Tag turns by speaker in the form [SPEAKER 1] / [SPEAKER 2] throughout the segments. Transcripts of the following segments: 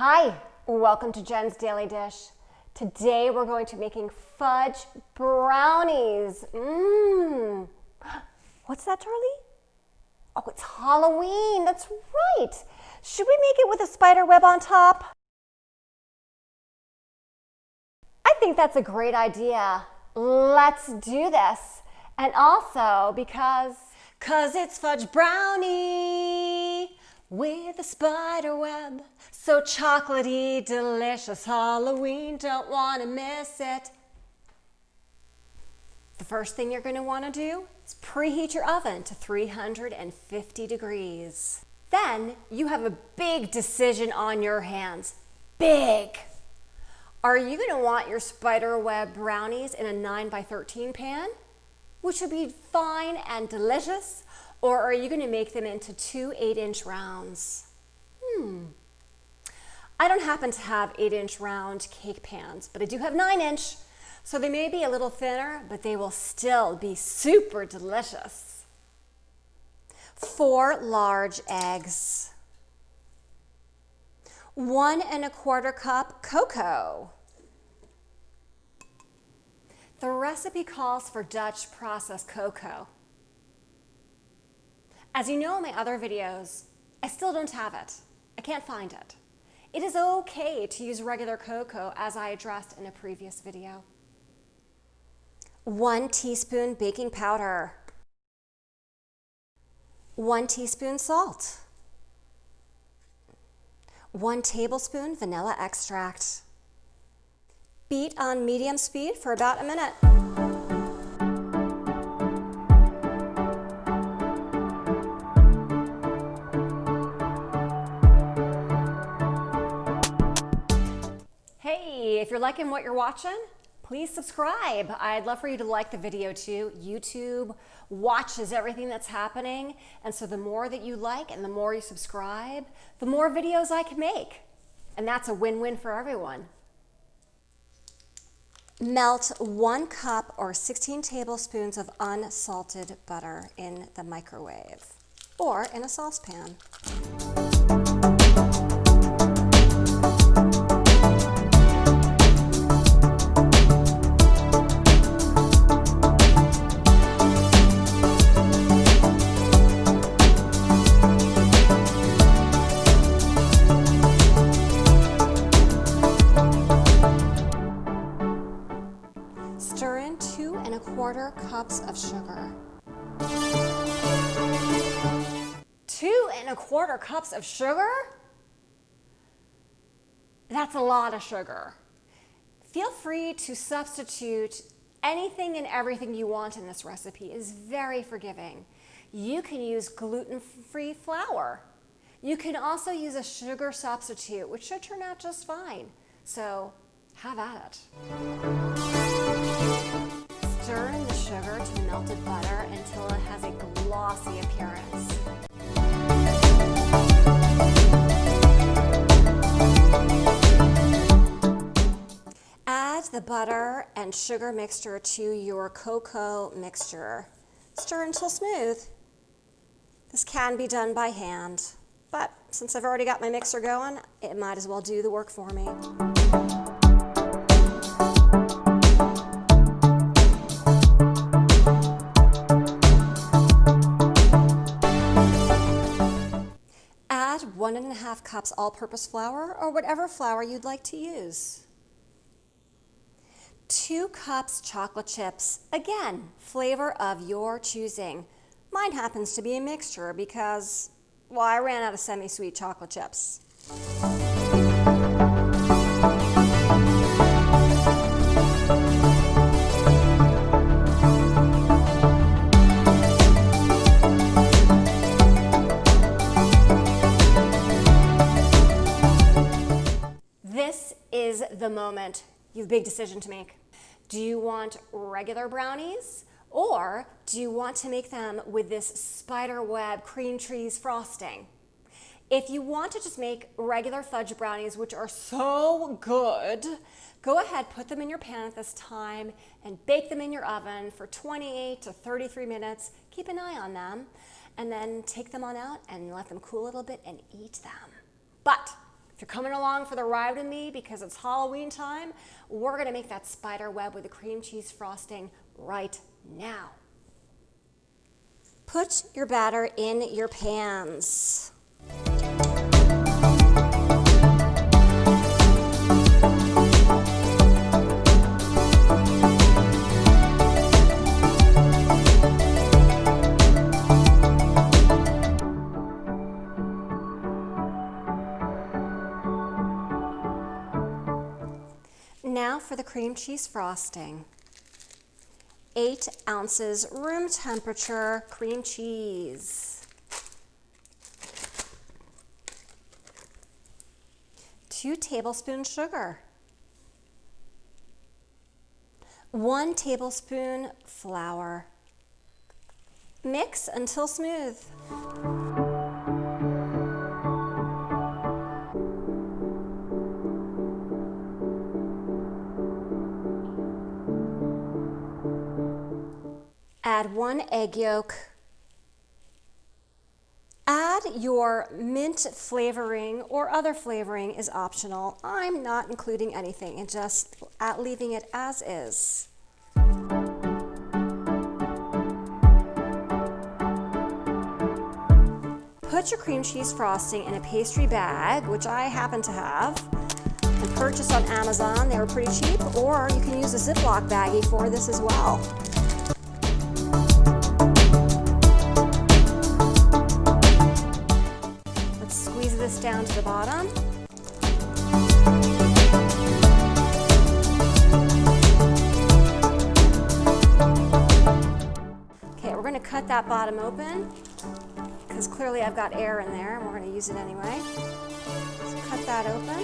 [SPEAKER 1] Hi, welcome to Jen's Daily Dish. Today we're going to be making fudge brownies. What's that, Charlie? Oh, it's Halloween, that's right. Should we make it with a spider web on top? I think that's a great idea. Let's do this. And also because it's fudge brownie with a spider web. So chocolatey, delicious Halloween, don't want to miss it. The first thing you're going to want to do is preheat your oven to 350 degrees. Then you have a big decision on your hands. Big! Are you going to want your spider web brownies in a 9x13 pan, which would be fine and delicious, or are you going to make them into two 8-inch rounds? I don't happen to have 8-inch round cake pans, but I do have 9-inch, so they may be a little thinner, but they will still be super delicious. 4 large eggs. 1 1/4 cup cocoa. The recipe calls for Dutch processed cocoa. As you know in my other videos, I still don't have it. I can't find it. It is okay to use regular cocoa, as I addressed in a previous video. 1 teaspoon baking powder. 1 teaspoon salt. 1 tablespoon vanilla extract. Beat on medium speed for about a minute. Hey, if you're liking what you're watching, please subscribe. I'd love for you to like the video too. YouTube watches everything that's happening, and so the more that you like and the more you subscribe, the more videos I can make. And that's a win-win for everyone. Melt 1 cup or 16 tablespoons of unsalted butter in the microwave or in a saucepan. Stir in 2 1/4 cups of sugar. 2 1/4 cups of sugar? That's a lot of sugar. Feel free to substitute anything and everything you want in this recipe. It is very forgiving. You can use gluten-free flour. You can also use a sugar substitute, which should turn out just fine. So have at it. Stir in the sugar to melted butter until it has a glossy appearance. Add the butter and sugar mixture to your cocoa mixture. Stir until smooth. This can be done by hand, but since I've already got my mixer going, it might as well do the work for me. Add 1 1/2 cups all-purpose flour or whatever flour you'd like to use. 2 cups chocolate chips, again, flavor of your choosing. Mine happens to be a mixture because, well, I ran out of semi-sweet chocolate chips. This is the moment. You have a big decision to make. Do you want regular brownies, or do you want to make them with this spider web cream cheese frosting? If you want to just make regular fudge brownies, which are so good, go ahead, put them in your pan at this time and bake them in your oven for 28 to 33 minutes. Keep an eye on them, and then take them on out and let them cool a little bit and eat them. But If you're coming along for the ride with me because it's Halloween time, we're gonna make that spider web with the cream cheese frosting right now. Put your batter in your pans. Now for the cream cheese frosting. 8 ounces room temperature cream cheese. 2 tablespoons sugar. 1 tablespoon flour. Mix until smooth. Add 1 egg yolk. Add your mint flavoring or other flavoring is optional. I'm not including anything and just leaving it as is. Put your cream cheese frosting in a pastry bag, which I happen to have, and purchased on Amazon. They were pretty cheap, or you can use a Ziploc baggie for this as well. Squeeze this down to the bottom. Okay, we're going to cut that bottom open because clearly I've got air in there and we're going to use it anyway. So cut that open.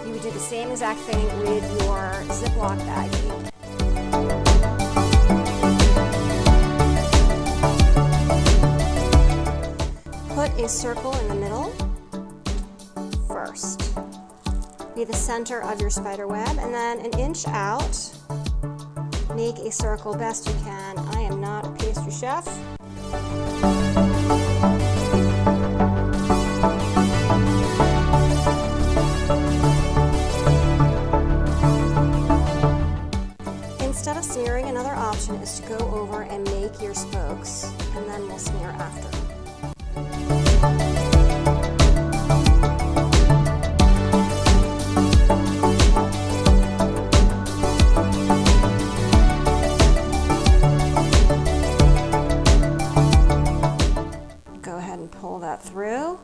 [SPEAKER 1] You would do the same exact thing with your Ziploc baggie. Put a circle in the middle first. Be the center of your spider web, and then an inch out, make a circle best you can. I am not a pastry chef. Instead of smearing, another option is to go over and make your spokes, and then we'll smear after. Go ahead and pull that through.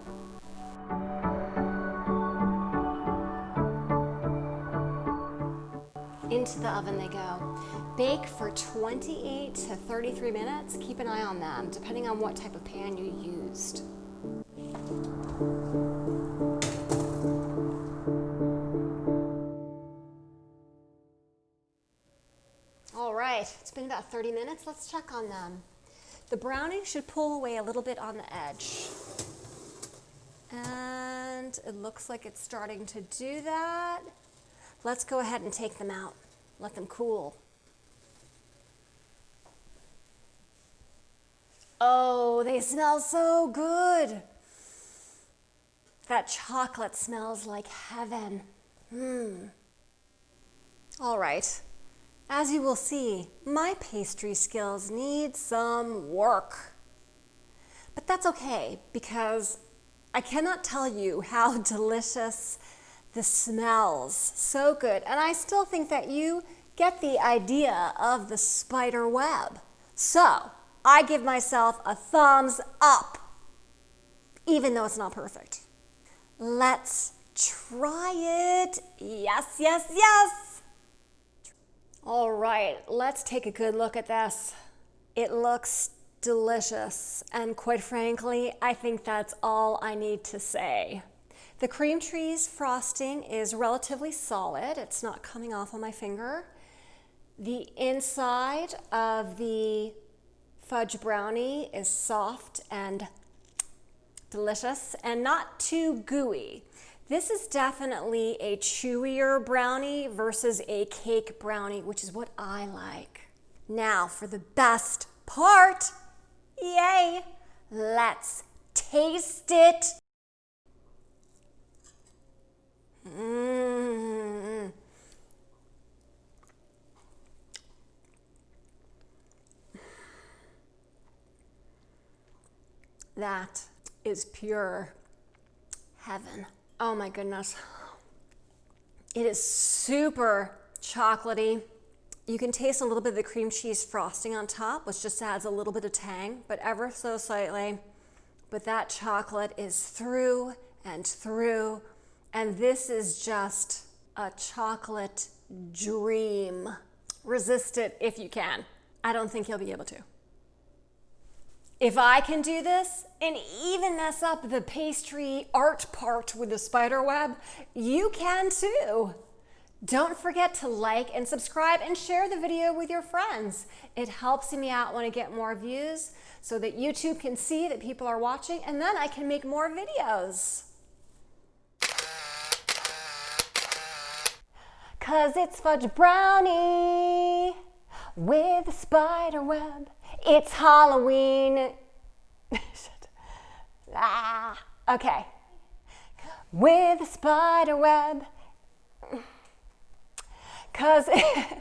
[SPEAKER 1] Into the oven they go. Bake for 28 to 33 minutes. Keep an eye on them, depending on what type of pan you used. All right, it's been about 30 minutes. Let's check on them. The brownie should pull away a little bit on the edge. And it looks like it's starting to do that. Let's go ahead and take them out. Let them cool. Oh, they smell so good. That chocolate smells like heaven. All right. As you will see, my pastry skills need some work. But that's okay, because I cannot tell you how delicious this smells. So good. And I still think that you get the idea of the spider web. So I give myself a thumbs up, even though it's not perfect. Let's try it. Yes, yes, yes. All right, let's take a good look at this. It looks delicious, and quite frankly, I think that's all I need to say. The cream cheese frosting is relatively solid. It's not coming off on my finger. The inside of the fudge brownie is soft and delicious and not too gooey. This is definitely a chewier brownie versus a cake brownie, which is what I like. Now for the best part. Yay! Let's taste it. Mm. That is pure heaven. Oh my goodness. It is super chocolatey. You can taste a little bit of the cream cheese frosting on top, which just adds a little bit of tang, but ever so slightly. But that chocolate is through and through, and this is just a chocolate dream. Resist it if you can. I don't think you'll be able to. If I can do this and even mess up the pastry art part with the spider web, you can too. Don't forget to like and subscribe and share the video with your friends. It helps me out when I get more views so that YouTube can see that people are watching, and then I can make more videos. 'Cause it's fudge brownie with a spider web. It's Halloween. Okay. With a spider web. 'Cause it